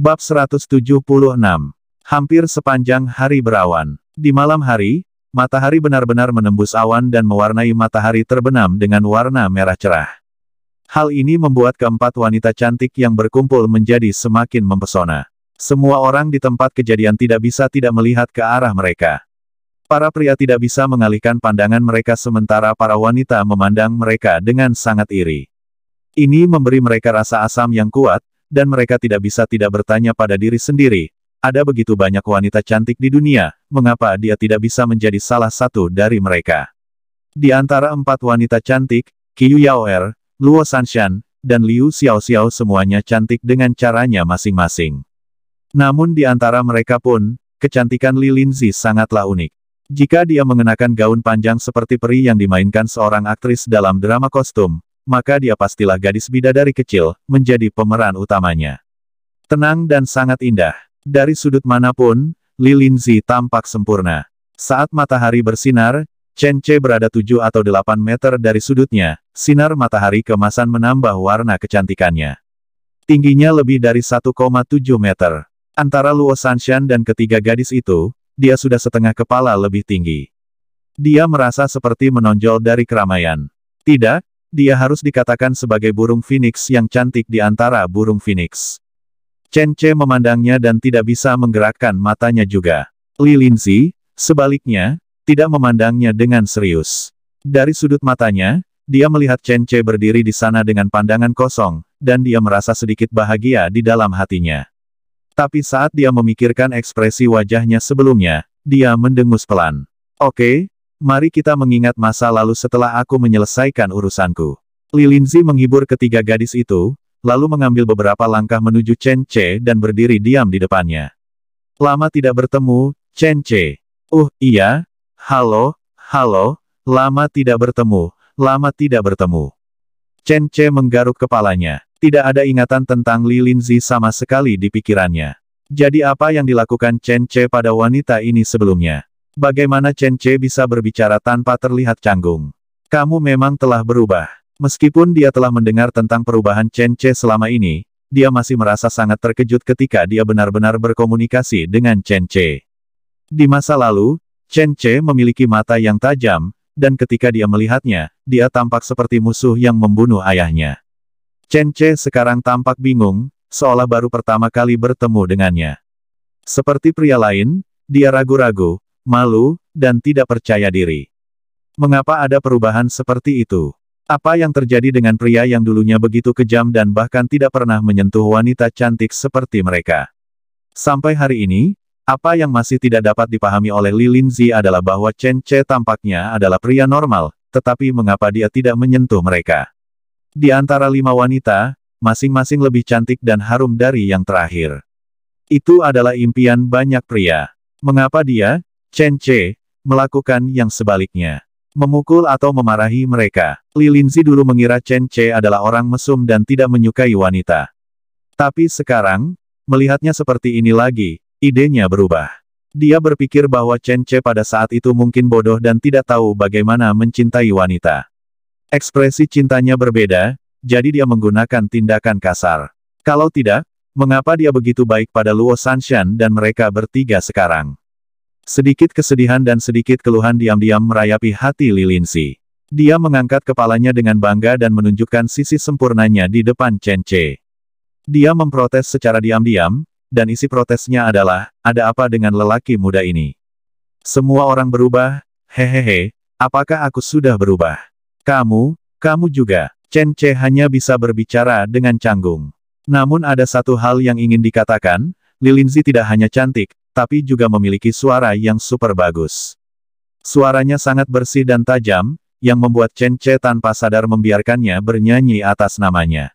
Bab 176. Hampir sepanjang hari berawan. Di malam hari, matahari benar-benar menembus awan dan mewarnai matahari terbenam dengan warna merah cerah. Hal ini membuat keempat wanita cantik yang berkumpul menjadi semakin mempesona. Semua orang di tempat kejadian tidak bisa tidak melihat ke arah mereka. Para pria tidak bisa mengalihkan pandangan mereka sementara para wanita memandang mereka dengan sangat iri. Ini memberi mereka rasa asam yang kuat, dan mereka tidak bisa tidak bertanya pada diri sendiri, ada begitu banyak wanita cantik di dunia, mengapa dia tidak bisa menjadi salah satu dari mereka? Di antara empat wanita cantik, Qiyu Yaoer, Luo Sanshan, dan Liu Xiaoxiao semuanya cantik dengan caranya masing-masing. Namun di antara mereka pun, kecantikan Li Linzi sangatlah unik. Jika dia mengenakan gaun panjang seperti peri yang dimainkan seorang aktris dalam drama kostum, maka dia pastilah gadis bidadari kecil, menjadi pemeran utamanya. Tenang dan sangat indah. Dari sudut manapun, Li Linzi tampak sempurna. Saat matahari bersinar, Chen Ce berada 7 atau 8 meter dari sudutnya, sinar matahari kemasan menambah warna kecantikannya. Tingginya lebih dari 1,7 meter. Antara Luo Sanshan dan ketiga gadis itu, dia sudah setengah kepala lebih tinggi. Dia merasa seperti menonjol dari keramaian. Tidak, dia harus dikatakan sebagai burung phoenix yang cantik di antara burung phoenix. Chen Ce memandangnya dan tidak bisa menggerakkan matanya juga. Li Linzi, sebaliknya, tidak memandangnya dengan serius. Dari sudut matanya, dia melihat Chen Ce berdiri di sana dengan pandangan kosong, dan dia merasa sedikit bahagia di dalam hatinya. Tapi saat dia memikirkan ekspresi wajahnya sebelumnya, dia mendengus pelan. Oke, mari kita mengingat masa lalu setelah aku menyelesaikan urusanku. Li Linzi menghibur ketiga gadis itu, lalu mengambil beberapa langkah menuju Chen Ce dan berdiri diam di depannya. Lama tidak bertemu, Chen Ce. Iya. Halo, lama tidak bertemu, lama tidak bertemu. Chen Ce menggaruk kepalanya. Tidak ada ingatan tentang Li Linzi sama sekali di pikirannya. Jadi apa yang dilakukan Chen Ce pada wanita ini sebelumnya? Bagaimana Chen Ce bisa berbicara tanpa terlihat canggung? Kamu memang telah berubah. Meskipun dia telah mendengar tentang perubahan Chen Ce selama ini, dia masih merasa sangat terkejut ketika dia benar-benar berkomunikasi dengan Chen Ce. Di masa lalu, Chen Ce memiliki mata yang tajam, dan ketika dia melihatnya, dia tampak seperti musuh yang membunuh ayahnya. Chen Ce sekarang tampak bingung, seolah baru pertama kali bertemu dengannya. Seperti pria lain, dia ragu-ragu, malu, dan tidak percaya diri. Mengapa ada perubahan seperti itu? Apa yang terjadi dengan pria yang dulunya begitu kejam dan bahkan tidak pernah menyentuh wanita cantik seperti mereka? Sampai hari ini, apa yang masih tidak dapat dipahami oleh Li Linzi adalah bahwa Chen Ce tampaknya adalah pria normal, tetapi mengapa dia tidak menyentuh mereka? Di antara 5 wanita, masing-masing lebih cantik dan harum dari yang terakhir. Itu adalah impian banyak pria. Mengapa dia, Chen Ce, melakukan yang sebaliknya? Memukul atau memarahi mereka. Li Linzi dulu mengira Chen Ce adalah orang mesum dan tidak menyukai wanita. Tapi sekarang, melihatnya seperti ini lagi, idenya berubah. Dia berpikir bahwa Chen Ce pada saat itu mungkin bodoh dan tidak tahu bagaimana mencintai wanita. Ekspresi cintanya berbeda, jadi dia menggunakan tindakan kasar. Kalau tidak, mengapa dia begitu baik pada Luo Sanshan dan mereka bertiga sekarang? Sedikit kesedihan dan sedikit keluhan diam-diam merayapi hati Li Linzi. Dia mengangkat kepalanya dengan bangga dan menunjukkan sisi sempurnanya di depan Chen Ce. Dia memprotes secara diam-diam, dan isi protesnya adalah, ada apa dengan lelaki muda ini? Semua orang berubah, hehehe, apakah aku sudah berubah? Kamu juga. Chen Ce hanya bisa berbicara dengan canggung. Namun ada satu hal yang ingin dikatakan, Li Linzi tidak hanya cantik, tapi juga memiliki suara yang super bagus. Suaranya sangat bersih dan tajam, yang membuat Chen Ce tanpa sadar membiarkannya bernyanyi atas namanya.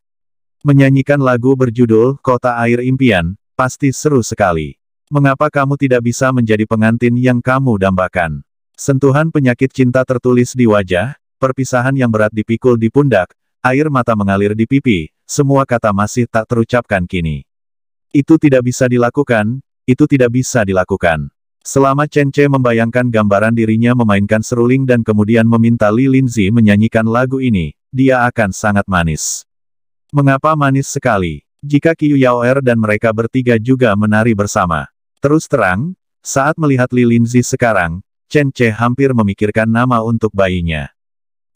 Menyanyikan lagu berjudul Kota Air Impian, pasti seru sekali. Mengapa kamu tidak bisa menjadi pengantin yang kamu dambakan? Sentuhan penyakit cinta tertulis di wajah, perpisahan yang berat dipikul di pundak, air mata mengalir di pipi, semua kata masih tak terucapkan kini. Itu tidak bisa dilakukan, itu tidak bisa dilakukan. Selama Chen Ce membayangkan gambaran dirinya memainkan seruling dan kemudian meminta Li Linzi menyanyikan lagu ini, dia akan sangat manis. Mengapa manis sekali? Jika Qiu Yaoer dan mereka bertiga juga menari bersama. Terus terang, saat melihat Li Linzi sekarang, Chen Ce hampir memikirkan nama untuk bayinya.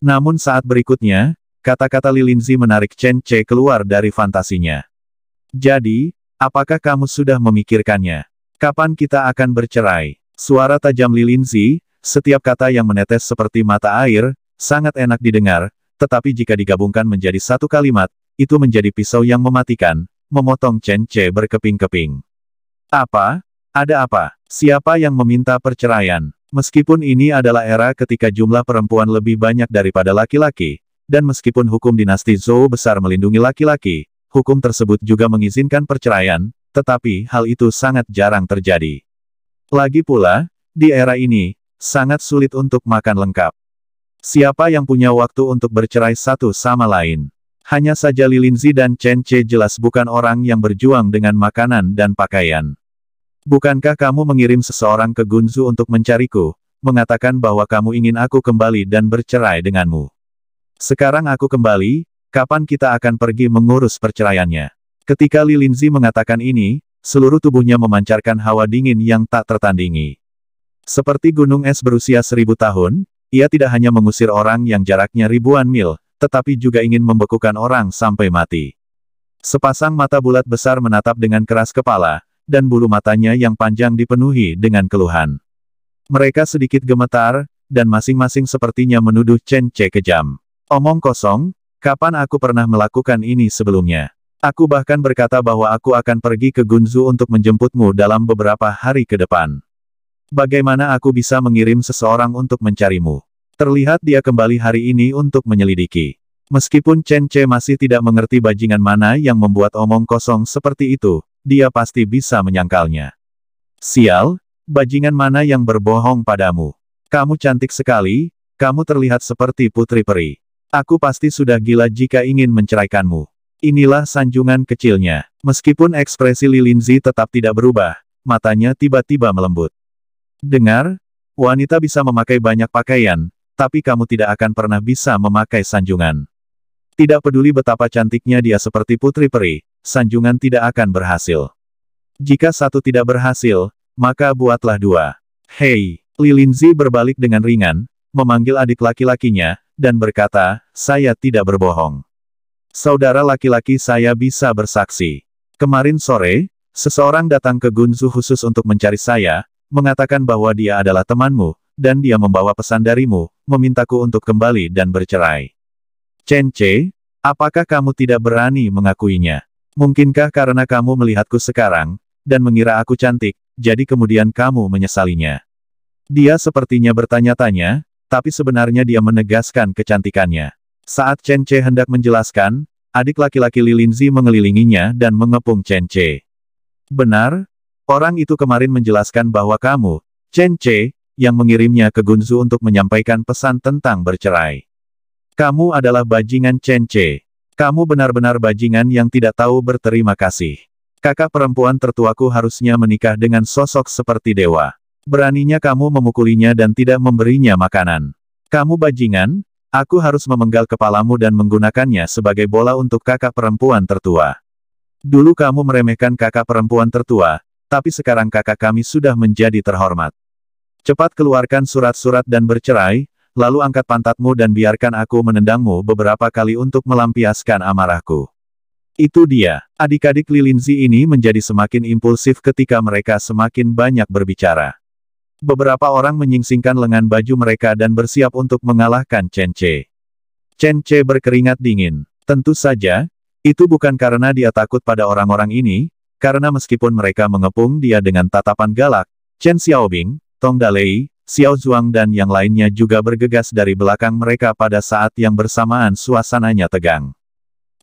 Namun saat berikutnya, kata-kata Li Linzi menarik Chen Ce keluar dari fantasinya. Jadi, apakah kamu sudah memikirkannya? Kapan kita akan bercerai? Suara tajam Li Linzi, setiap kata yang menetes seperti mata air, sangat enak didengar, tetapi jika digabungkan menjadi satu kalimat, itu menjadi pisau yang mematikan, memotong Chen Ce berkeping-keping. Apa? Ada apa? Siapa yang meminta perceraian? Meskipun ini adalah era ketika jumlah perempuan lebih banyak daripada laki-laki, dan meskipun hukum dinasti Zhou besar melindungi laki-laki, hukum tersebut juga mengizinkan perceraian, tetapi hal itu sangat jarang terjadi. Lagi pula, di era ini, sangat sulit untuk makan lengkap. Siapa yang punya waktu untuk bercerai satu sama lain? Hanya saja Li Linzi dan Chen Ce jelas bukan orang yang berjuang dengan makanan dan pakaian. Bukankah kamu mengirim seseorang ke Gunzu untuk mencariku, mengatakan bahwa kamu ingin aku kembali dan bercerai denganmu? Sekarang aku kembali, kapan kita akan pergi mengurus perceraiannya? Ketika Li Linzi mengatakan ini, seluruh tubuhnya memancarkan hawa dingin yang tak tertandingi. Seperti gunung es berusia 1000 tahun, ia tidak hanya mengusir orang yang jaraknya ribuan mil, tetapi juga ingin membekukan orang sampai mati. Sepasang mata bulat besar menatap dengan keras kepala, dan bulu matanya yang panjang dipenuhi dengan keluhan. Mereka sedikit gemetar, dan masing-masing sepertinya menuduh Chen Ce kejam. Omong kosong, kapan aku pernah melakukan ini sebelumnya? Aku bahkan berkata bahwa aku akan pergi ke Gunzu untuk menjemputmu dalam beberapa hari ke depan. Bagaimana aku bisa mengirim seseorang untuk mencarimu? Terlihat dia kembali hari ini untuk menyelidiki. Meskipun Chen Ce masih tidak mengerti bajingan mana yang membuat omong kosong seperti itu, dia pasti bisa menyangkalnya. Sial, bajingan mana yang berbohong padamu? Kamu cantik sekali, kamu terlihat seperti putri peri. Aku pasti sudah gila jika ingin menceraikanmu. Inilah sanjungan kecilnya. Meskipun ekspresi Li Linzi tetap tidak berubah, matanya tiba-tiba melembut. Dengar, wanita bisa memakai banyak pakaian, tapi kamu tidak akan pernah bisa memakai sanjungan. Tidak peduli betapa cantiknya dia seperti putri peri, sanjungan tidak akan berhasil. Jika satu tidak berhasil, maka buatlah dua. Hei, Li Linzi berbalik dengan ringan, memanggil adik laki-lakinya, dan berkata, saya tidak berbohong. Saudara laki-laki saya bisa bersaksi. Kemarin sore, seseorang datang ke Gunzu khusus untuk mencari saya, mengatakan bahwa dia adalah temanmu, dan dia membawa pesan darimu, memintaku untuk kembali dan bercerai. Chen Ce, apakah kamu tidak berani mengakuinya? Mungkinkah karena kamu melihatku sekarang, dan mengira aku cantik, jadi kemudian kamu menyesalinya? Dia sepertinya bertanya-tanya, tapi sebenarnya dia menegaskan kecantikannya. Saat Chen Ce hendak menjelaskan, adik laki-laki Li Linzi mengelilinginya dan mengepung Chen Ce. Benar? Orang itu kemarin menjelaskan bahwa kamu, Chen Ce, yang mengirimnya ke Gunzu untuk menyampaikan pesan tentang bercerai. Kamu adalah bajingan Chen Ce. Kamu benar-benar bajingan yang tidak tahu berterima kasih. Kakak perempuan tertuaku harusnya menikah dengan sosok seperti dewa. Beraninya kamu memukulinya dan tidak memberinya makanan. Kamu bajingan, aku harus memenggal kepalamu dan menggunakannya sebagai bola untuk kakak perempuan tertua. Dulu kamu meremehkan kakak perempuan tertua, tapi sekarang kakak kami sudah menjadi terhormat. Cepat keluarkan surat-surat dan bercerai, lalu angkat pantatmu dan biarkan aku menendangmu beberapa kali untuk melampiaskan amarahku. Itu dia. Adik-adik Li Linzi ini menjadi semakin impulsif ketika mereka semakin banyak berbicara. Beberapa orang menyingsingkan lengan baju mereka dan bersiap untuk mengalahkan Chen Ce. Chen Ce berkeringat dingin. Tentu saja, itu bukan karena dia takut pada orang-orang ini, karena meskipun mereka mengepung dia dengan tatapan galak, Chen Xiaobing, Tong Dalei, Xiao Zuang dan yang lainnya juga bergegas dari belakang mereka pada saat yang bersamaan suasananya tegang.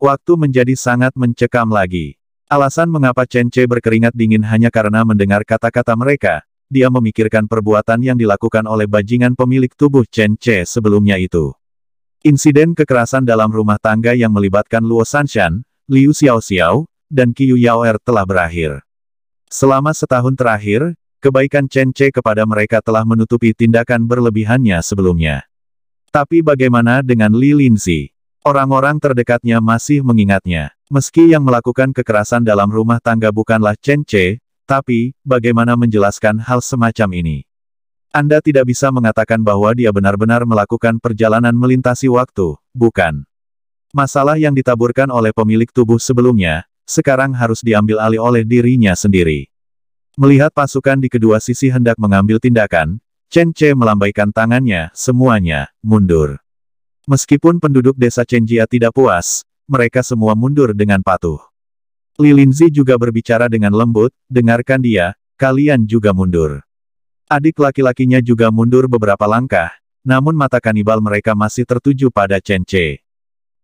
Waktu menjadi sangat mencekam lagi. Alasan mengapa Chen Ce berkeringat dingin hanya karena mendengar kata-kata mereka, dia memikirkan perbuatan yang dilakukan oleh bajingan pemilik tubuh Chen Ce sebelumnya itu. Insiden kekerasan dalam rumah tangga yang melibatkan Luo Sanshan, Liu Xiaoxiao, dan Qiu Yaoer telah berakhir. Selama setahun terakhir, kebaikan Chen Ce kepada mereka telah menutupi tindakan berlebihannya sebelumnya. Tapi bagaimana dengan Li Linzi? Orang-orang terdekatnya masih mengingatnya. Meski yang melakukan kekerasan dalam rumah tangga bukanlah Chen Che, tapi, bagaimana menjelaskan hal semacam ini? Anda tidak bisa mengatakan bahwa dia benar-benar melakukan perjalanan melintasi waktu, bukan? Masalah yang ditaburkan oleh pemilik tubuh sebelumnya, sekarang harus diambil alih oleh dirinya sendiri. Melihat pasukan di kedua sisi hendak mengambil tindakan, Chen Che melambaikan tangannya, semuanya, mundur. Meskipun penduduk desa Chenjia tidak puas, mereka semua mundur dengan patuh. Li Linzi juga berbicara dengan lembut, dengarkan dia, kalian juga mundur. Adik laki-lakinya juga mundur beberapa langkah, namun mata kanibal mereka masih tertuju pada Chen Che.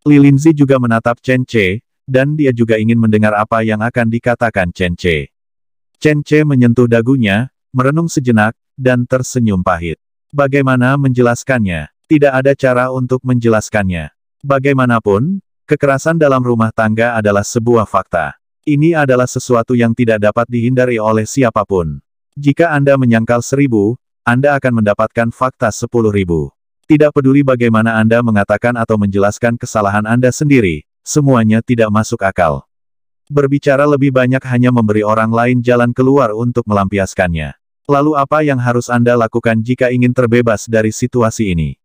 Li Linzi juga menatap Chen Che, dan dia juga ingin mendengar apa yang akan dikatakan Chen Che. Chen Che menyentuh dagunya, merenung sejenak, dan tersenyum pahit. Bagaimana menjelaskannya? Tidak ada cara untuk menjelaskannya. Bagaimanapun, kekerasan dalam rumah tangga adalah sebuah fakta. Ini adalah sesuatu yang tidak dapat dihindari oleh siapapun. Jika Anda menyangkal 1000, Anda akan mendapatkan fakta 10.000. Tidak peduli bagaimana Anda mengatakan atau menjelaskan kesalahan Anda sendiri, semuanya tidak masuk akal. Berbicara lebih banyak hanya memberi orang lain jalan keluar untuk melampiaskannya. Lalu apa yang harus Anda lakukan jika ingin terbebas dari situasi ini?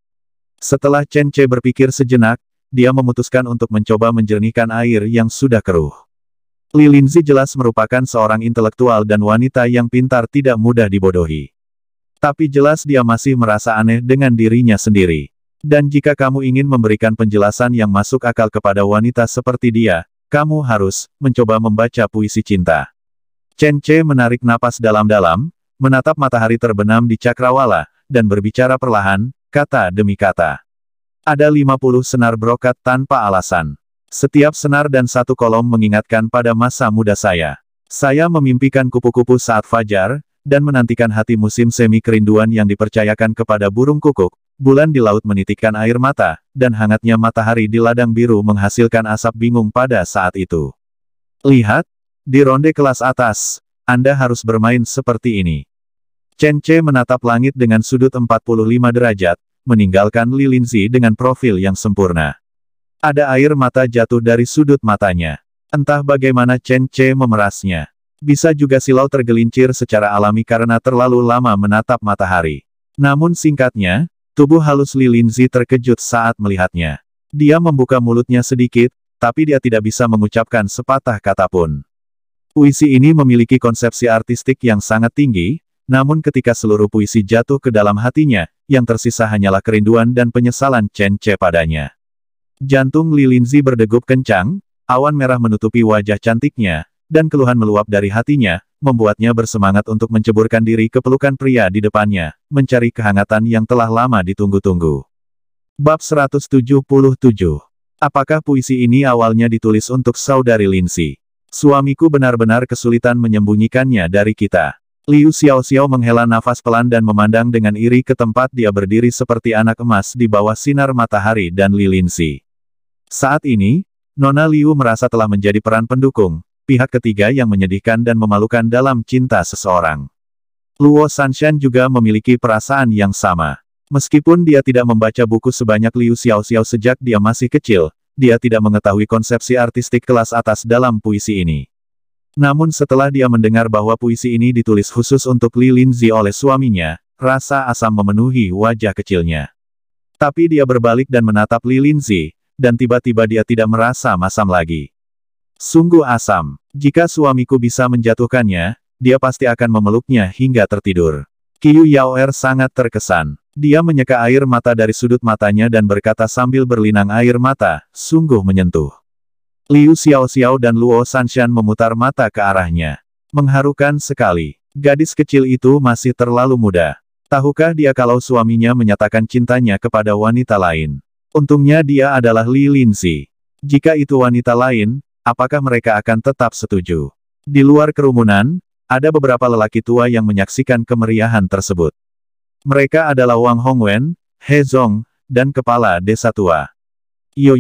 Setelah Chen Che berpikir sejenak, dia memutuskan untuk mencoba menjernihkan air yang sudah keruh. Li Linzi jelas merupakan seorang intelektual dan wanita yang pintar tidak mudah dibodohi. Tapi jelas dia masih merasa aneh dengan dirinya sendiri. Dan jika kamu ingin memberikan penjelasan yang masuk akal kepada wanita seperti dia, kamu harus mencoba membaca puisi cinta. Chen Che menarik napas dalam-dalam, menatap matahari terbenam di cakrawala, dan berbicara perlahan, kata demi kata. Ada 50 senar brokat tanpa alasan. Setiap senar dan satu kolom mengingatkan pada masa muda saya. Saya memimpikan kupu-kupu saat fajar, dan menantikan hati musim semi kerinduan yang dipercayakan kepada burung kukuk, bulan di laut menitikkan air mata, dan hangatnya matahari di ladang biru menghasilkan asap bingung pada saat itu. Lihat, di ronde kelas atas, Anda harus bermain seperti ini. Chen Che menatap langit dengan sudut 45 derajat, meninggalkan Li Linzi dengan profil yang sempurna. Ada air mata jatuh dari sudut matanya. Entah bagaimana Chen Che memerasnya. Bisa juga silau tergelincir secara alami karena terlalu lama menatap matahari. Namun singkatnya, tubuh halus Li Linzi terkejut saat melihatnya. Dia membuka mulutnya sedikit, tapi dia tidak bisa mengucapkan sepatah kata pun. Puisi ini memiliki konsepsi artistik yang sangat tinggi, namun ketika seluruh puisi jatuh ke dalam hatinya, yang tersisa hanyalah kerinduan dan penyesalan Chen Che padanya. Jantung Li Linzi berdegup kencang, awan merah menutupi wajah cantiknya, dan keluhan meluap dari hatinya, membuatnya bersemangat untuk menceburkan diri ke pelukan pria di depannya, mencari kehangatan yang telah lama ditunggu-tunggu. Bab 177. Apakah puisi ini awalnya ditulis untuk saudari Linzi? Suamiku benar-benar kesulitan menyembunyikannya dari kita. Liu Xiaoxiao menghela nafas pelan dan memandang dengan iri ke tempat dia berdiri seperti anak emas di bawah sinar matahari dan Li Linzi. Saat ini, Nona Liu merasa telah menjadi peran pendukung, pihak ketiga yang menyedihkan dan memalukan dalam cinta seseorang. Luo Sanshan juga memiliki perasaan yang sama. Meskipun dia tidak membaca buku sebanyak Liu Xiaoxiao sejak dia masih kecil, dia tidak mengetahui konsepsi artistik kelas atas dalam puisi ini. Namun setelah dia mendengar bahwa puisi ini ditulis khusus untuk Li Linzi oleh suaminya, rasa asam memenuhi wajah kecilnya. Tapi dia berbalik dan menatap Li Linzi, dan tiba-tiba dia tidak merasa masam lagi. Sungguh asam. Jika suamiku bisa menjatuhkannya, dia pasti akan memeluknya hingga tertidur. Qiu Yaoer sangat terkesan. Dia menyeka air mata dari sudut matanya dan berkata sambil berlinang air mata, sungguh menyentuh. Liu Xiaoxiao dan Luo Sanshan memutar mata ke arahnya. Mengharukan sekali. Gadis kecil itu masih terlalu muda. Tahukah dia kalau suaminya menyatakan cintanya kepada wanita lain? Untungnya dia adalah Li Linzi. Jika itu wanita lain, apakah mereka akan tetap setuju? Di luar kerumunan, ada beberapa lelaki tua yang menyaksikan kemeriahan tersebut. Mereka adalah Wang Hongwen, He Zong, dan kepala desa tua. Yo,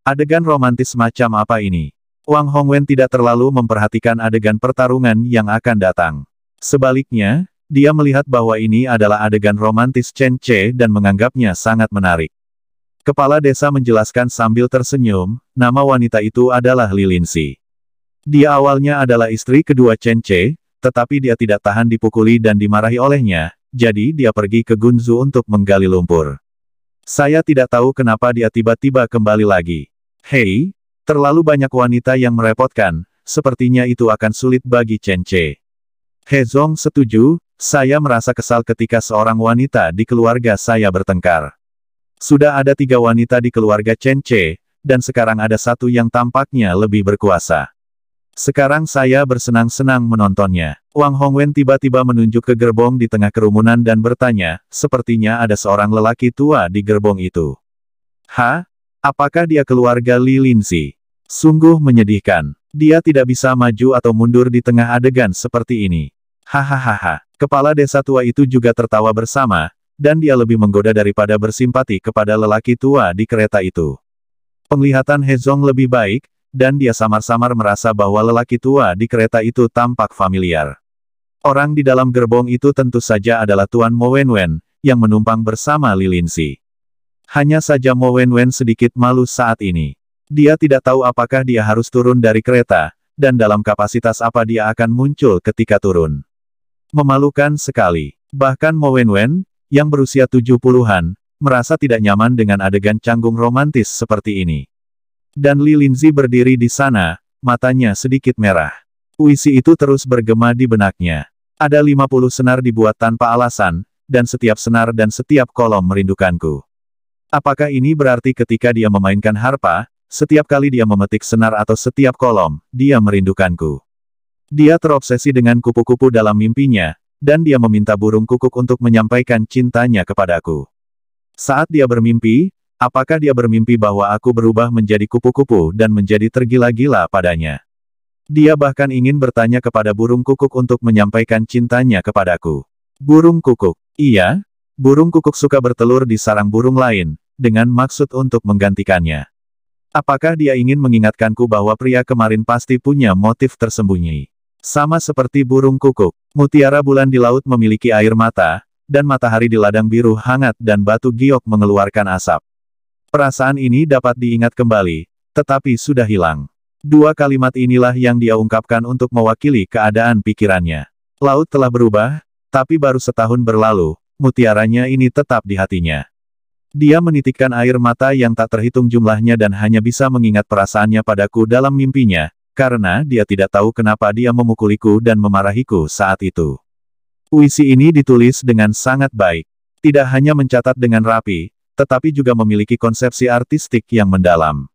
adegan romantis macam apa ini? Wang Hongwen tidak terlalu memperhatikan adegan pertarungan yang akan datang. Sebaliknya, dia melihat bahwa ini adalah adegan romantis Chen Che dan menganggapnya sangat menarik. Kepala desa menjelaskan sambil tersenyum, nama wanita itu adalah Lilinsi. Dia awalnya adalah istri kedua Chen Ce, tetapi dia tidak tahan dipukuli dan dimarahi olehnya, jadi dia pergi ke Gunzu untuk menggali lumpur. Saya tidak tahu kenapa dia tiba-tiba kembali lagi. Hei, terlalu banyak wanita yang merepotkan, sepertinya itu akan sulit bagi Chen Ce. He Zong setuju, saya merasa kesal ketika seorang wanita di keluarga saya bertengkar. Sudah ada 3 wanita di keluarga Chen Ce, dan sekarang ada satu yang tampaknya lebih berkuasa. Sekarang saya bersenang-senang menontonnya. Wang Hongwen tiba-tiba menunjuk ke gerbong di tengah kerumunan dan bertanya, sepertinya ada seorang lelaki tua di gerbong itu. Apakah dia keluarga Li Linzi? Sungguh menyedihkan. Dia tidak bisa maju atau mundur di tengah adegan seperti ini. Hahaha. Kepala desa tua itu juga tertawa bersama, dan dia lebih menggoda daripada bersimpati kepada lelaki tua di kereta itu. Penglihatan He Zong lebih baik, dan dia samar-samar merasa bahwa lelaki tua di kereta itu tampak familiar. Orang di dalam gerbong itu tentu saja adalah Tuan Mo Wenwen, yang menumpang bersama Li Linzi. Hanya saja Mo Wenwen sedikit malu saat ini. Dia tidak tahu apakah dia harus turun dari kereta, dan dalam kapasitas apa dia akan muncul ketika turun. Memalukan sekali. Bahkan Mo Wenwen, yang berusia 70-an, merasa tidak nyaman dengan adegan canggung romantis seperti ini. Dan Li Linzi berdiri di sana, matanya sedikit merah. Puisi itu terus bergema di benaknya. Ada 50 senar dibuat tanpa alasan, dan setiap senar dan setiap kolom merindukanku. Apakah ini berarti ketika dia memainkan harpa, setiap kali dia memetik senar atau setiap kolom, dia merindukanku? Dia terobsesi dengan kupu-kupu dalam mimpinya, dan dia meminta burung kukuk untuk menyampaikan cintanya kepadaku. Saat dia bermimpi, apakah dia bermimpi bahwa aku berubah menjadi kupu-kupu dan menjadi tergila-gila padanya? Dia bahkan ingin bertanya kepada burung kukuk untuk menyampaikan cintanya kepadaku. Burung kukuk. Iya, burung kukuk suka bertelur di sarang burung lain, dengan maksud untuk menggantikannya. Apakah dia ingin mengingatkanku bahwa pria kemarin pasti punya motif tersembunyi? Sama seperti burung kukuk, mutiara bulan di laut memiliki air mata, dan matahari di ladang biru hangat dan batu giok mengeluarkan asap. Perasaan ini dapat diingat kembali, tetapi sudah hilang. 2 kalimat inilah yang dia ungkapkan untuk mewakili keadaan pikirannya. Laut telah berubah, tapi baru setahun berlalu, mutiaranya ini tetap di hatinya. Dia menitikkan air mata yang tak terhitung jumlahnya dan hanya bisa mengingat perasaannya padaku dalam mimpinya, karena dia tidak tahu kenapa dia memukuliku dan memarahiku saat itu. Puisi ini ditulis dengan sangat baik. Tidak hanya mencatat dengan rapi, tetapi juga memiliki konsepsi artistik yang mendalam.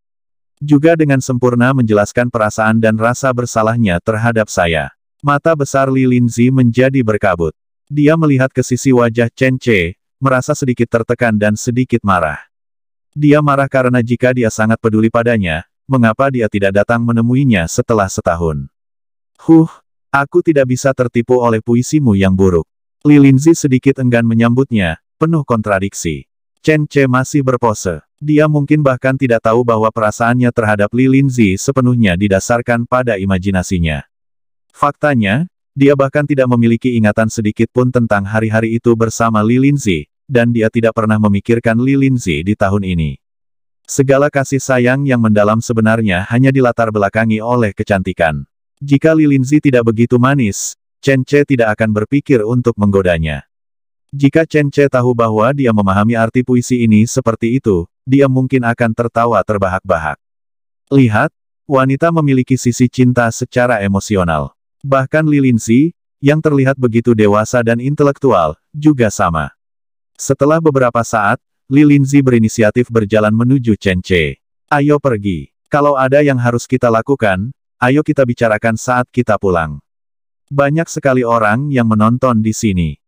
Juga dengan sempurna menjelaskan perasaan dan rasa bersalahnya terhadap saya. Mata besar Li Linzi menjadi berkabut. Dia melihat ke sisi wajah Chen Ce, merasa sedikit tertekan dan sedikit marah. Dia marah karena jika dia sangat peduli padanya, mengapa dia tidak datang menemuinya setelah setahun? Aku tidak bisa tertipu oleh puisimu yang buruk. Li Linzi sedikit enggan menyambutnya, penuh kontradiksi. Chen Ce masih berpose. Dia mungkin bahkan tidak tahu bahwa perasaannya terhadap Li Linzi sepenuhnya didasarkan pada imajinasinya. Faktanya, dia bahkan tidak memiliki ingatan sedikit pun tentang hari-hari itu bersama Li Linzi, dan dia tidak pernah memikirkan Li Linzi di tahun ini. Segala kasih sayang yang mendalam sebenarnya hanya dilatar belakangi oleh kecantikan. Jika Li Linzi tidak begitu manis, Chen Ce tidak akan berpikir untuk menggodanya. Jika Chen Ce tahu bahwa dia memahami arti puisi ini seperti itu, dia mungkin akan tertawa terbahak-bahak. Lihat, wanita memiliki sisi cinta secara emosional. Bahkan Li Linzi, yang terlihat begitu dewasa dan intelektual, juga sama. Setelah beberapa saat, Li Linzi berinisiatif berjalan menuju Chen Ce. Ayo pergi. Kalau ada yang harus kita lakukan, ayo kita bicarakan saat kita pulang. Banyak sekali orang yang menonton di sini.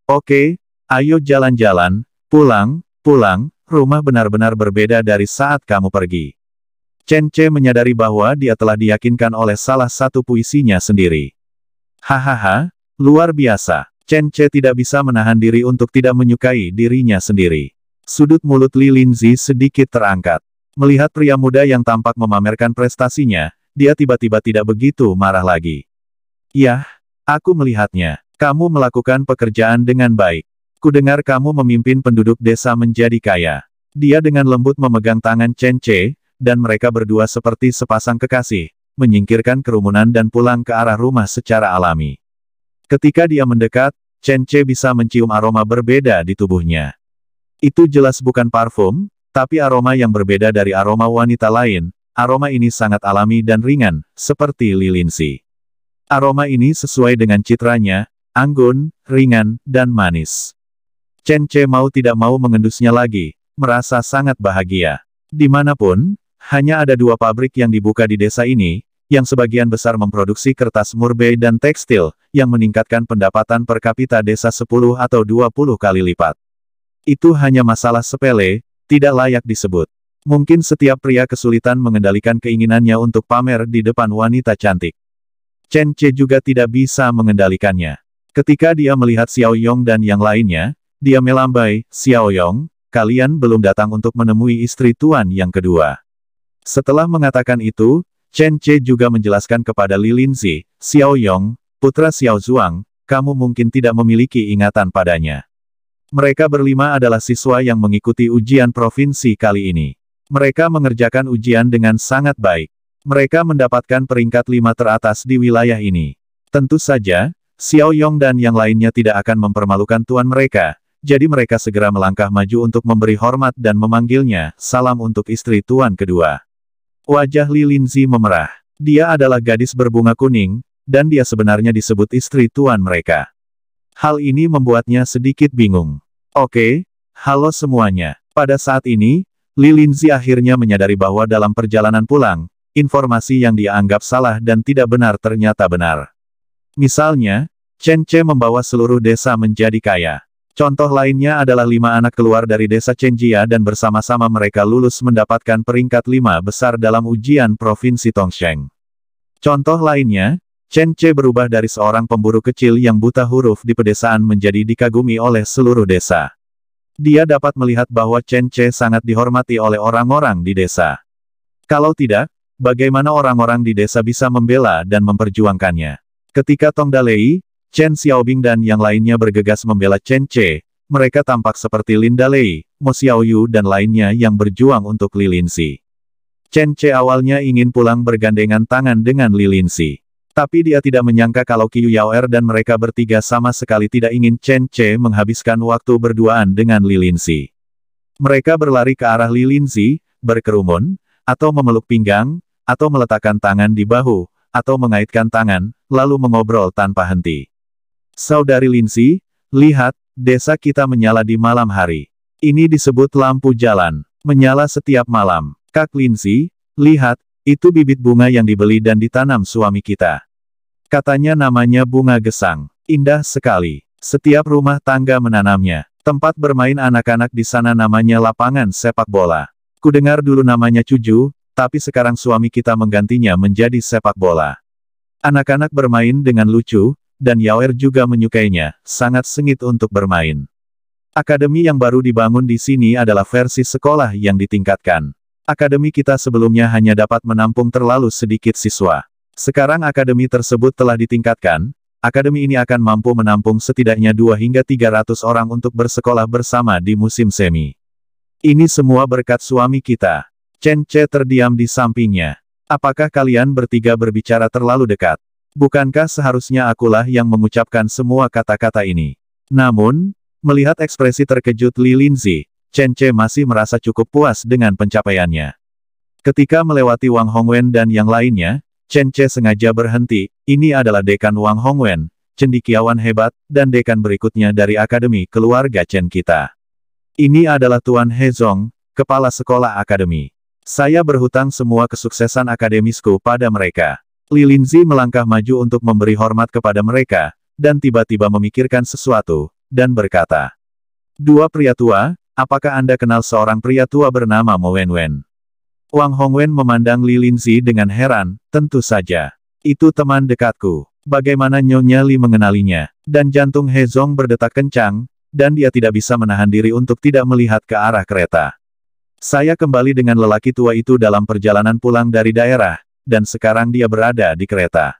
Oke, ayo jalan-jalan, pulang, rumah benar-benar berbeda dari saat kamu pergi. Chen Ce menyadari bahwa dia telah diyakinkan oleh salah satu puisinya sendiri. Hahaha, luar biasa. Chen Ce tidak bisa menahan diri untuk tidak menyukai dirinya sendiri. Sudut mulut Li Linzi sedikit terangkat. Melihat pria muda yang tampak memamerkan prestasinya, dia tiba-tiba tidak begitu marah lagi. Yah, aku melihatnya. Kamu melakukan pekerjaan dengan baik. Kudengar kamu memimpin penduduk desa menjadi kaya. Dia dengan lembut memegang tangan Chen Che, dan mereka berdua seperti sepasang kekasih, menyingkirkan kerumunan dan pulang ke arah rumah secara alami. Ketika dia mendekat, Chen Che bisa mencium aroma berbeda di tubuhnya. Itu jelas bukan parfum, tapi aroma yang berbeda dari aroma wanita lain. Aroma ini sangat alami dan ringan, seperti lilinsi. Aroma ini sesuai dengan citranya, anggun, ringan, dan manis. Chen Che mau tidak mau mengendusnya lagi, merasa sangat bahagia. Dimanapun, hanya ada 2 pabrik yang dibuka di desa ini, yang sebagian besar memproduksi kertas murbei dan tekstil, yang meningkatkan pendapatan per kapita desa 10 atau 20 kali lipat. Itu hanya masalah sepele, tidak layak disebut. Mungkin setiap pria kesulitan mengendalikan keinginannya untuk pamer di depan wanita cantik. Chen Che juga tidak bisa mengendalikannya. Ketika dia melihat Xiao Yong dan yang lainnya, dia melambai, "Xiao Yong, kalian belum datang untuk menemui istri tuan yang kedua." Setelah mengatakan itu, Chen Che juga menjelaskan kepada Li Linzi, "Xiao Yong, putra Xiao Zuang, kamu mungkin tidak memiliki ingatan padanya. Mereka berlima adalah siswa yang mengikuti ujian provinsi kali ini. Mereka mengerjakan ujian dengan sangat baik. Mereka mendapatkan peringkat 5 teratas di wilayah ini. Tentu saja, Xiao Yong dan yang lainnya tidak akan mempermalukan tuan mereka, jadi mereka segera melangkah maju untuk memberi hormat dan memanggilnya, salam untuk istri tuan kedua." Wajah Li Linzi memerah. Dia adalah gadis berbunga kuning, dan dia sebenarnya disebut istri tuan mereka. Hal ini membuatnya sedikit bingung. Oke, halo semuanya. Pada saat ini, Li Linzi akhirnya menyadari bahwa dalam perjalanan pulang, informasi yang dia anggap salah dan tidak benar ternyata benar. Misalnya, Chen Che membawa seluruh desa menjadi kaya. Contoh lainnya adalah 5 anak keluar dari desa Chenjia dan bersama-sama mereka lulus mendapatkan peringkat 5 besar dalam ujian provinsi Tongsheng. Contoh lainnya, Chen Che berubah dari seorang pemburu kecil yang buta huruf di pedesaan menjadi dikagumi oleh seluruh desa. Dia dapat melihat bahwa Chen Che sangat dihormati oleh orang-orang di desa. Kalau tidak, bagaimana orang-orang di desa bisa membela dan memperjuangkannya? Ketika Tong Dalei, Chen Xiaobing dan yang lainnya bergegas membela Chen Che, mereka tampak seperti Lin Dalei, Mo Xiaoyu dan lainnya yang berjuang untuk Li Linzi. Chen Che awalnya ingin pulang bergandengan tangan dengan Li Linzi. Tapi dia tidak menyangka kalau Qiu Yaoer dan mereka bertiga sama sekali tidak ingin Chen Che menghabiskan waktu berduaan dengan Li Linzi. Mereka berlari ke arah Li Linzi, berkerumun, atau memeluk pinggang, atau meletakkan tangan di bahu, atau mengaitkan tangan, lalu mengobrol tanpa henti. "Saudari Linzi, lihat, desa kita menyala di malam hari. Ini disebut lampu jalan, menyala setiap malam. Kak Linzi, lihat, itu bibit bunga yang dibeli dan ditanam suami kita. Katanya namanya bunga gesang. Indah sekali. Setiap rumah tangga menanamnya. Tempat bermain anak-anak di sana namanya lapangan sepak bola. Kudengar dulu namanya Cuju, tapi sekarang suami kita menggantinya menjadi sepak bola. Anak-anak bermain dengan lucu, dan Yaoer juga menyukainya, sangat sengit untuk bermain. Akademi yang baru dibangun di sini adalah versi sekolah yang ditingkatkan. Akademi kita sebelumnya hanya dapat menampung terlalu sedikit siswa. Sekarang akademi tersebut telah ditingkatkan, akademi ini akan mampu menampung setidaknya 2 hingga 300 orang untuk bersekolah bersama di musim semi. Ini semua berkat suami kita." Chen Che terdiam di sampingnya. "Apakah kalian bertiga berbicara terlalu dekat? Bukankah seharusnya akulah yang mengucapkan semua kata-kata ini?" Namun, melihat ekspresi terkejut Li Linzi, Chen Che masih merasa cukup puas dengan pencapaiannya. Ketika melewati Wang Hongwen dan yang lainnya, Chen Che sengaja berhenti. Ini adalah dekan Wang Hongwen, cendekiawan hebat, dan dekan berikutnya dari Akademi Keluarga Chen kita. Ini adalah Tuan He Zong, kepala sekolah akademi. Saya berhutang semua kesuksesan akademisku pada mereka. Li Linzi melangkah maju untuk memberi hormat kepada mereka, dan tiba-tiba memikirkan sesuatu, dan berkata, "Dua pria tua, apakah Anda kenal seorang pria tua bernama Mo Wenwen?" Wang Hongwen memandang Li Linzi dengan heran, "Tentu saja. Itu teman dekatku. Bagaimana Nyonya Li mengenalinya?" Dan jantung He Zong berdetak kencang, dan dia tidak bisa menahan diri untuk tidak melihat ke arah kereta. "Saya kembali dengan lelaki tua itu dalam perjalanan pulang dari daerah, dan sekarang dia berada di kereta."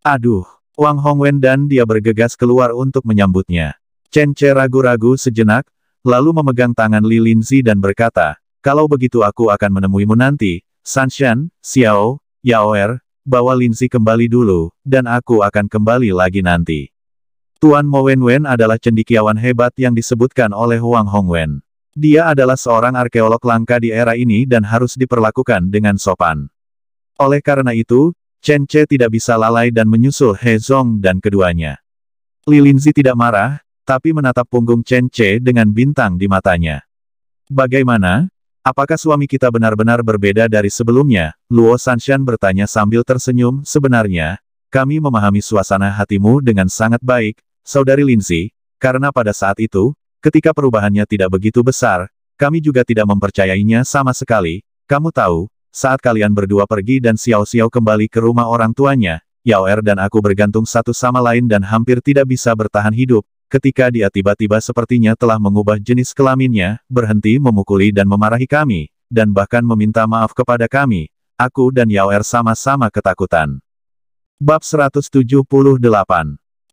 Aduh, Wang Hongwen dan dia bergegas keluar untuk menyambutnya. Chen Che ragu-ragu sejenak, lalu memegang tangan Li Linzi dan berkata, kalau begitu aku akan menemuimu nanti, Sanshan, Xiao, Yaoer, bawa Linzi kembali dulu, dan aku akan kembali lagi nanti. Tuan Mo Wenwen adalah cendekiawan hebat yang disebutkan oleh Wang Hongwen. Dia adalah seorang arkeolog langka di era ini dan harus diperlakukan dengan sopan. Oleh karena itu, Chen Ce tidak bisa lalai dan menyusul He Zong dan keduanya. Li Linzi tidak marah, tapi menatap punggung Chen Ce dengan bintang di matanya. Bagaimana? Apakah suami kita benar-benar berbeda dari sebelumnya? Luo Sanshan bertanya sambil tersenyum. Sebenarnya, kami memahami suasana hatimu dengan sangat baik, Saudari Linzi, karena pada saat itu, ketika perubahannya tidak begitu besar, kami juga tidak mempercayainya sama sekali. Kamu tahu, saat kalian berdua pergi dan Xiao Xiao kembali ke rumah orang tuanya, Yaoer dan aku bergantung satu sama lain dan hampir tidak bisa bertahan hidup, ketika dia tiba-tiba sepertinya telah mengubah jenis kelaminnya, berhenti memukuli dan memarahi kami, dan bahkan meminta maaf kepada kami. Aku dan Yaoer sama-sama ketakutan. Bab 178.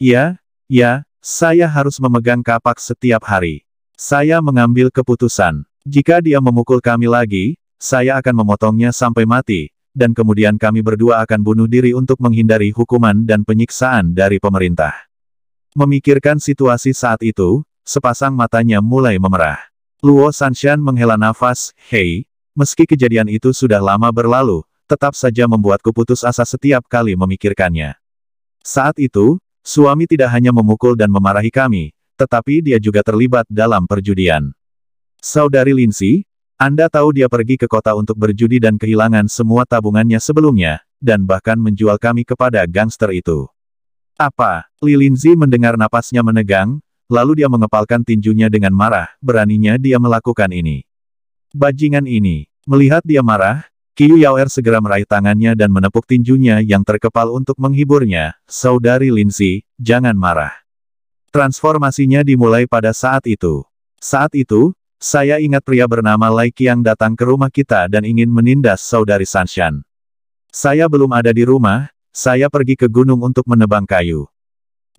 Ya, saya harus memegang kapak setiap hari. Saya mengambil keputusan. Jika dia memukul kami lagi, saya akan memotongnya sampai mati, dan kemudian kami berdua akan bunuh diri untuk menghindari hukuman dan penyiksaan dari pemerintah. Memikirkan situasi saat itu, sepasang matanya mulai memerah. Luo Sanshan menghela nafas, hei, meski kejadian itu sudah lama berlalu, tetap saja membuatku putus asa setiap kali memikirkannya. Saat itu, suami tidak hanya memukul dan memarahi kami, tetapi dia juga terlibat dalam perjudian. Saudari Linzi, Anda tahu dia pergi ke kota untuk berjudi dan kehilangan semua tabungannya sebelumnya, dan bahkan menjual kami kepada gangster itu. Apa? Li Linzi mendengar napasnya menegang, lalu dia mengepalkan tinjunya dengan marah, beraninya dia melakukan ini. Bajingan ini. Melihat dia marah, Qiu Yaoer segera meraih tangannya dan menepuk tinjunya yang terkepal untuk menghiburnya. Saudari Linzi, jangan marah. Transformasinya dimulai pada saat itu. Saat itu, saya ingat pria bernama Lai Qiang datang ke rumah kita dan ingin menindas Saudari Sanshan. Saya belum ada di rumah, saya pergi ke gunung untuk menebang kayu.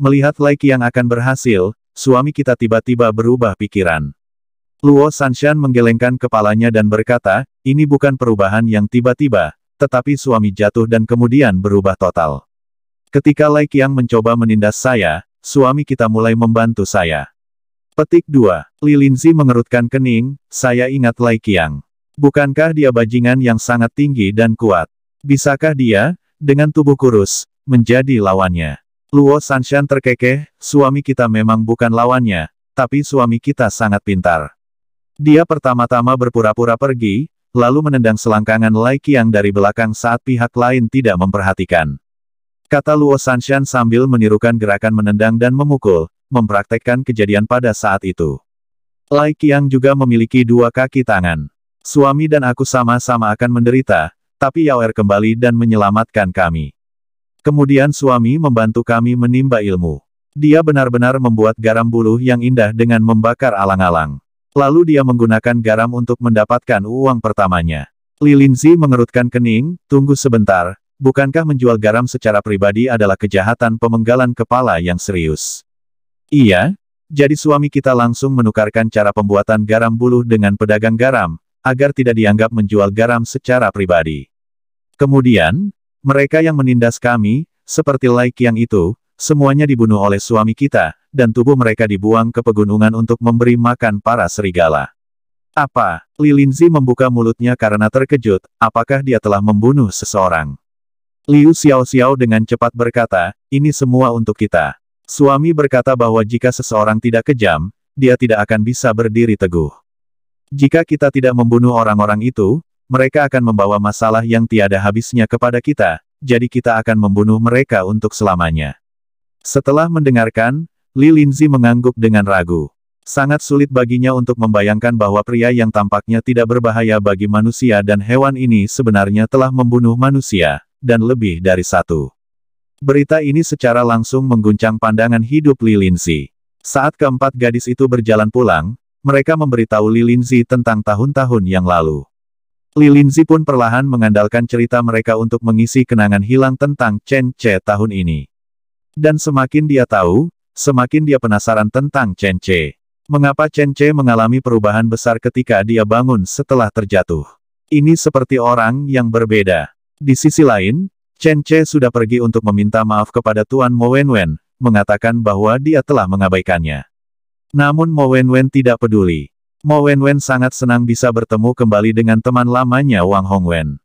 Melihat Lai Qiang akan berhasil, suami kita tiba-tiba berubah pikiran. Luo Sanshan menggelengkan kepalanya dan berkata, ini bukan perubahan yang tiba-tiba, tetapi suami jatuh dan kemudian berubah total. Ketika Lai Qiang mencoba menindas saya, suami kita mulai membantu saya. Petik 2. Li Linzi mengerutkan kening, saya ingat Lai Qiang. Bukankah dia bajingan yang sangat tinggi dan kuat? Bisakah dia, dengan tubuh kurus, menjadi lawannya? Luo Sanshan terkekeh, suami kita memang bukan lawannya, tapi suami kita sangat pintar. Dia pertama-tama berpura-pura pergi, lalu menendang selangkangan Lai Qiang dari belakang saat pihak lain tidak memperhatikan. Kata Luo Sanshan sambil menirukan gerakan menendang dan memukul, mempraktekkan kejadian pada saat itu. Lai Qiang juga memiliki dua kaki tangan. Suami dan aku sama-sama akan menderita, tapi Yaoer kembali dan menyelamatkan kami. Kemudian suami membantu kami menimba ilmu. Dia benar-benar membuat garam buluh yang indah dengan membakar alang-alang. Lalu dia menggunakan garam untuk mendapatkan uang pertamanya. Li Linzi mengerutkan kening, tunggu sebentar, bukankah menjual garam secara pribadi adalah kejahatan pemenggalan kepala yang serius? Iya, jadi suami kita langsung menukarkan cara pembuatan garam buluh dengan pedagang garam, agar tidak dianggap menjual garam secara pribadi. Kemudian, mereka yang menindas kami, seperti Lai Qiang itu, semuanya dibunuh oleh suami kita, dan tubuh mereka dibuang ke pegunungan untuk memberi makan para serigala. Apa? Li Linzi membuka mulutnya karena terkejut, apakah dia telah membunuh seseorang? Liu Xiao dengan cepat berkata, ini semua untuk kita. Suami berkata bahwa jika seseorang tidak kejam, dia tidak akan bisa berdiri teguh. Jika kita tidak membunuh orang-orang itu, mereka akan membawa masalah yang tiada habisnya kepada kita, jadi kita akan membunuh mereka untuk selamanya. Setelah mendengarkan, Li Linzi mengangguk dengan ragu. Sangat sulit baginya untuk membayangkan bahwa pria yang tampaknya tidak berbahaya bagi manusia dan hewan ini sebenarnya telah membunuh manusia, dan lebih dari satu. Berita ini secara langsung mengguncang pandangan hidup Li Linzi. Saat keempat gadis itu berjalan pulang, mereka memberitahu Li Linzi tentang tahun-tahun yang lalu. Li Linzi pun perlahan mengandalkan cerita mereka untuk mengisi kenangan hilang tentang Chen Ce tahun ini. Dan semakin dia tahu, semakin dia penasaran tentang Chen Ce. Mengapa Chen Ce mengalami perubahan besar ketika dia bangun setelah terjatuh? Ini seperti orang yang berbeda. Di sisi lain, Chen Ce sudah pergi untuk meminta maaf kepada Tuan Mo Wenwen, mengatakan bahwa dia telah mengabaikannya. Namun Mo Wenwen tidak peduli. Mo Wenwen sangat senang bisa bertemu kembali dengan teman lamanya Wang Hongwen.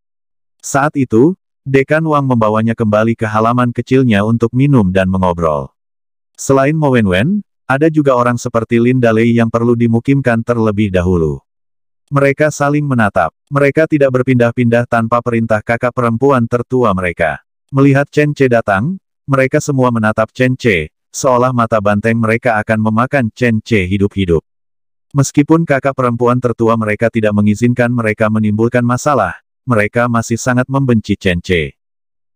Saat itu, Dekan Wang membawanya kembali ke halaman kecilnya untuk minum dan mengobrol. Selain Mo Wenwen, ada juga orang seperti Lin Dalei yang perlu dimukimkan terlebih dahulu. Mereka saling menatap. Mereka tidak berpindah-pindah tanpa perintah kakak perempuan tertua mereka. Melihat Chen Ce datang, mereka semua menatap Chen Ce, seolah mata banteng mereka akan memakan Chen Ce hidup-hidup. Meskipun kakak perempuan tertua mereka tidak mengizinkan mereka menimbulkan masalah, mereka masih sangat membenci Chen Ce.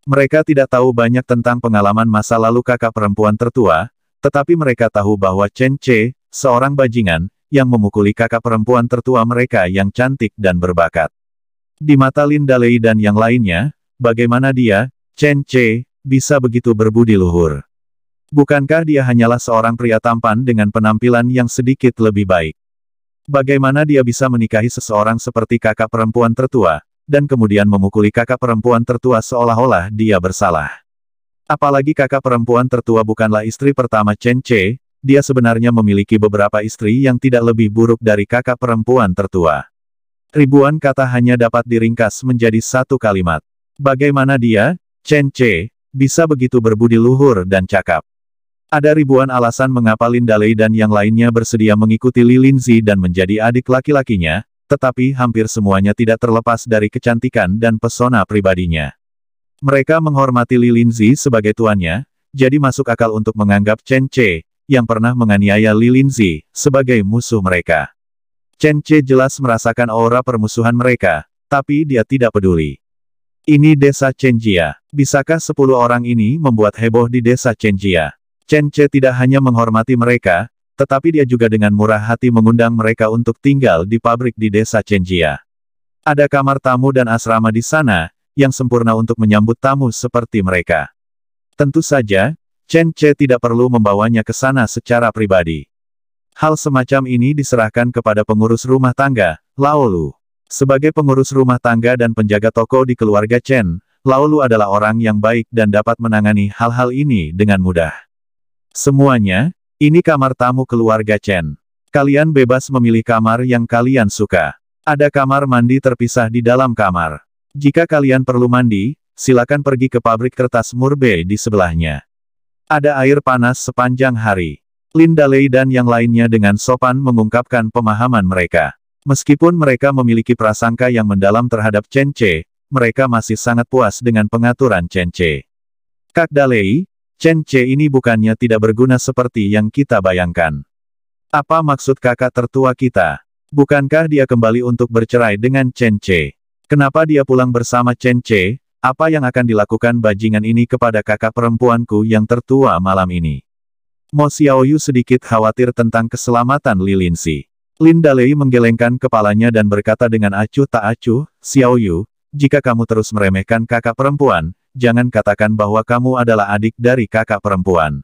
Mereka tidak tahu banyak tentang pengalaman masa lalu kakak perempuan tertua, tetapi mereka tahu bahwa Chen Ce, seorang bajingan, yang memukuli kakak perempuan tertua mereka yang cantik dan berbakat. Di mata Lin Dalei dan yang lainnya, bagaimana dia, Chen Ce, bisa begitu berbudi luhur? Bukankah dia hanyalah seorang pria tampan dengan penampilan yang sedikit lebih baik? Bagaimana dia bisa menikahi seseorang seperti kakak perempuan tertua, dan kemudian memukuli kakak perempuan tertua seolah-olah dia bersalah? Apalagi kakak perempuan tertua bukanlah istri pertama Chen Ce, dia sebenarnya memiliki beberapa istri yang tidak lebih buruk dari kakak perempuan tertua. Ribuan kata hanya dapat diringkas menjadi satu kalimat. Bagaimana dia, Chen Ce, bisa begitu berbudi luhur dan cakap? Ada ribuan alasan mengapa Lin Dalei dan yang lainnya bersedia mengikuti Li Linzi dan menjadi adik laki-lakinya, tetapi hampir semuanya tidak terlepas dari kecantikan dan pesona pribadinya. Mereka menghormati Li Linzi sebagai tuannya, jadi masuk akal untuk menganggap Chen Ce, yang pernah menganiaya Li Linzi, sebagai musuh mereka. Chen Ce jelas merasakan aura permusuhan mereka, tapi dia tidak peduli. Ini desa Chenjia. Bisakah 10 orang ini membuat heboh di desa Chenjia? Chen Ce tidak hanya menghormati mereka, tetapi dia juga dengan murah hati mengundang mereka untuk tinggal di pabrik di desa Chenjia. Ada kamar tamu dan asrama di sana, yang sempurna untuk menyambut tamu seperti mereka. Tentu saja, Chen Ce tidak perlu membawanya ke sana secara pribadi. Hal semacam ini diserahkan kepada pengurus rumah tangga, Lao Lu. Sebagai pengurus rumah tangga dan penjaga toko di keluarga Chen, Lao Lu adalah orang yang baik dan dapat menangani hal-hal ini dengan mudah. Semuanya, ini kamar tamu keluarga Chen. Kalian bebas memilih kamar yang kalian suka. Ada kamar mandi terpisah di dalam kamar. Jika kalian perlu mandi, silakan pergi ke pabrik kertas Murbe di sebelahnya. Ada air panas sepanjang hari. Lin Dalei dan yang lainnya dengan sopan mengungkapkan pemahaman mereka. Meskipun mereka memiliki prasangka yang mendalam terhadap Chen Ce, mereka masih sangat puas dengan pengaturan Chen Ce. Kak Dalei, Chen Ce ini bukannya tidak berguna seperti yang kita bayangkan. Apa maksud kakak tertua kita? Bukankah dia kembali untuk bercerai dengan Chen Ce? Kenapa dia pulang bersama Chen Ce? Apa yang akan dilakukan bajingan ini kepada kakak perempuanku yang tertua malam ini? Mo Xiaoyu sedikit khawatir tentang keselamatan Li Linzi. Lin Dalei menggelengkan kepalanya dan berkata dengan acuh tak acuh, Xiaoyu, jika kamu terus meremehkan kakak perempuan, jangan katakan bahwa kamu adalah adik dari kakak perempuan.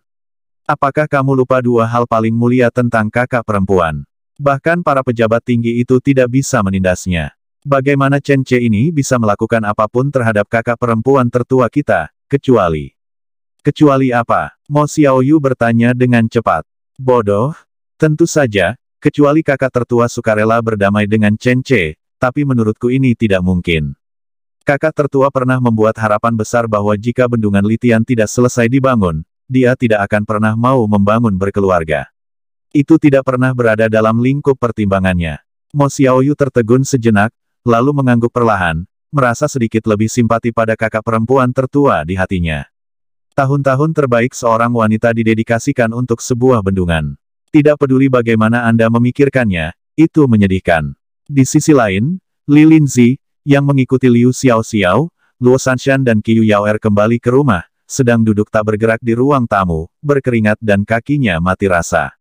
Apakah kamu lupa dua hal paling mulia tentang kakak perempuan? Bahkan para pejabat tinggi itu tidak bisa menindasnya. Bagaimana Chen Ce ini bisa melakukan apapun terhadap kakak perempuan tertua kita, kecuali... Kecuali apa? Mo Xiaoyu bertanya dengan cepat. Bodoh? Tentu saja, kecuali kakak tertua sukarela berdamai dengan Chen Ce, tapi menurutku ini tidak mungkin. Kakak tertua pernah membuat harapan besar bahwa jika bendungan Litian tidak selesai dibangun, dia tidak akan pernah mau membangun berkeluarga. Itu tidak pernah berada dalam lingkup pertimbangannya. Mo Xiaoyu tertegun sejenak, lalu mengangguk perlahan, merasa sedikit lebih simpati pada kakak perempuan tertua di hatinya. Tahun-tahun terbaik seorang wanita didedikasikan untuk sebuah bendungan. Tidak peduli bagaimana Anda memikirkannya, itu menyedihkan. Di sisi lain, Li Linzi, yang mengikuti Liu Xiaoxiao, Luo Sanshan dan Qiu Yaoer kembali ke rumah, sedang duduk tak bergerak di ruang tamu, berkeringat dan kakinya mati rasa.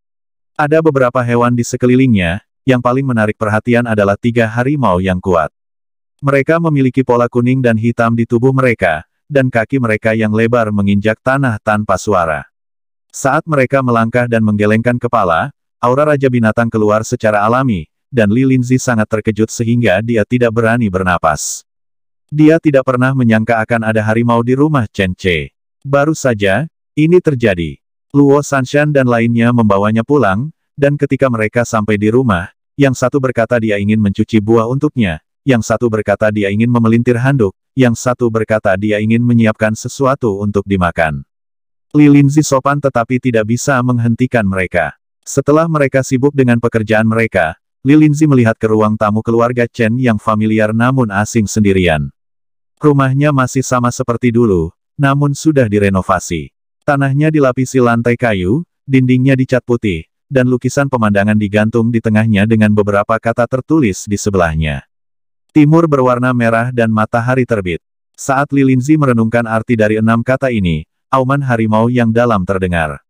Ada beberapa hewan di sekelilingnya, yang paling menarik perhatian adalah 3 harimau yang kuat. Mereka memiliki pola kuning dan hitam di tubuh mereka, dan kaki mereka yang lebar menginjak tanah tanpa suara. Saat mereka melangkah dan menggelengkan kepala, aura Raja Binatang keluar secara alami, dan Li Linzi sangat terkejut sehingga dia tidak berani bernapas. Dia tidak pernah menyangka akan ada harimau di rumah Chen Ce. Baru saja, ini terjadi. Luo Sanshan dan lainnya membawanya pulang, dan ketika mereka sampai di rumah, yang satu berkata dia ingin mencuci buah untuknya, yang satu berkata dia ingin memelintir handuk, yang satu berkata dia ingin menyiapkan sesuatu untuk dimakan. Li Linzi sopan tetapi tidak bisa menghentikan mereka. Setelah mereka sibuk dengan pekerjaan mereka, Li Linzi melihat ke ruang tamu keluarga Chen yang familiar namun asing sendirian. Rumahnya masih sama seperti dulu, namun sudah direnovasi. Tanahnya dilapisi lantai kayu, dindingnya dicat putih, dan lukisan pemandangan digantung di tengahnya dengan beberapa kata tertulis di sebelahnya. Timur berwarna merah dan matahari terbit. Saat Li Linzi merenungkan arti dari 6 kata ini, auman harimau yang dalam terdengar.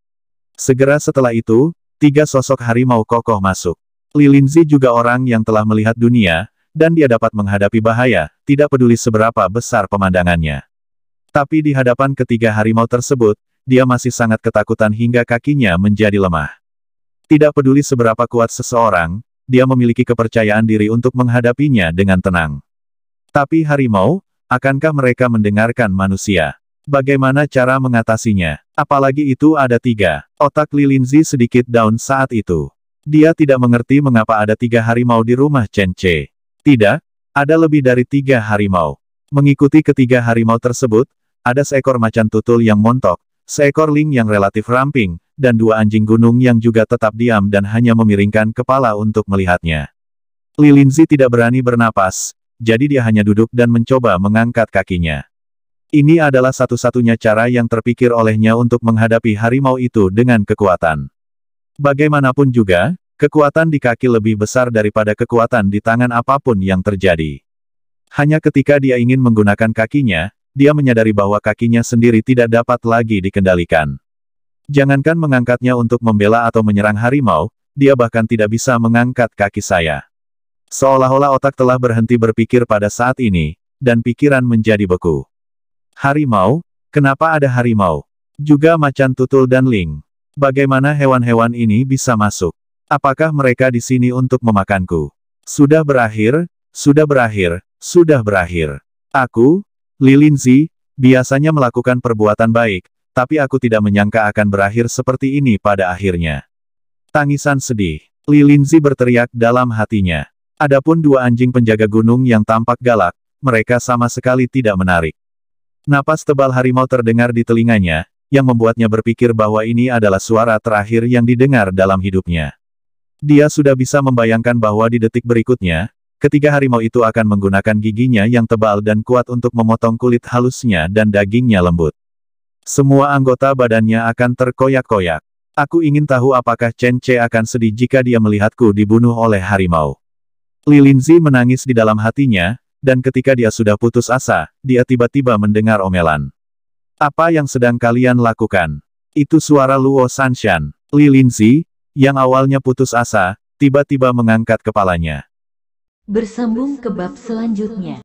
Segera setelah itu, 3 sosok harimau kokoh masuk. Li Linzi juga orang yang telah melihat dunia, dan dia dapat menghadapi bahaya, tidak peduli seberapa besar pemandangannya. Tapi di hadapan ketiga harimau tersebut, dia masih sangat ketakutan hingga kakinya menjadi lemah. Tidak peduli seberapa kuat seseorang, dia memiliki kepercayaan diri untuk menghadapinya dengan tenang. Tapi harimau, akankah mereka mendengarkan manusia? Bagaimana cara mengatasinya? Apalagi itu ada 3. Otak Li Linzi sedikit down saat itu. Dia tidak mengerti mengapa ada 3 harimau di rumah Chen Ce. Tidak, ada lebih dari 3 harimau. Mengikuti ketiga harimau tersebut, ada seekor macan tutul yang montok, seekor ling yang relatif ramping, dan 2 anjing gunung yang juga tetap diam dan hanya memiringkan kepala untuk melihatnya. Li Linzi tidak berani bernapas, jadi dia hanya duduk dan mencoba mengangkat kakinya. Ini adalah satu-satunya cara yang terpikir olehnya untuk menghadapi harimau itu dengan kekuatan. Bagaimanapun juga, kekuatan di kaki lebih besar daripada kekuatan di tangan apapun yang terjadi. Hanya ketika dia ingin menggunakan kakinya, dia menyadari bahwa kakinya sendiri tidak dapat lagi dikendalikan. Jangankan mengangkatnya untuk membela atau menyerang harimau, dia bahkan tidak bisa mengangkat kaki saya. Seolah-olah otak telah berhenti berpikir pada saat ini, dan pikiran menjadi beku. Harimau? Kenapa ada harimau? Juga macan tutul dan ling. Bagaimana hewan-hewan ini bisa masuk? Apakah mereka di sini untuk memakanku? Sudah berakhir, sudah berakhir, sudah berakhir. Aku, Li Linzi, biasanya melakukan perbuatan baik, tapi aku tidak menyangka akan berakhir seperti ini pada akhirnya. Tangisan sedih. Li Linzi berteriak dalam hatinya. Adapun 2 anjing penjaga gunung yang tampak galak, mereka sama sekali tidak menarik. Napas tebal harimau terdengar di telinganya, yang membuatnya berpikir bahwa ini adalah suara terakhir yang didengar dalam hidupnya. Dia sudah bisa membayangkan bahwa di detik berikutnya, ketiga harimau itu akan menggunakan giginya yang tebal dan kuat untuk memotong kulit halusnya dan dagingnya lembut. Semua anggota badannya akan terkoyak-koyak. Aku ingin tahu apakah Chen Ce akan sedih jika dia melihatku dibunuh oleh harimau. Li Linzi menangis di dalam hatinya, dan ketika dia sudah putus asa, dia tiba-tiba mendengar omelan. Apa yang sedang kalian lakukan? Itu suara Luo Sanshan. Li Linzi, yang awalnya putus asa, tiba-tiba mengangkat kepalanya. Bersambung ke bab selanjutnya.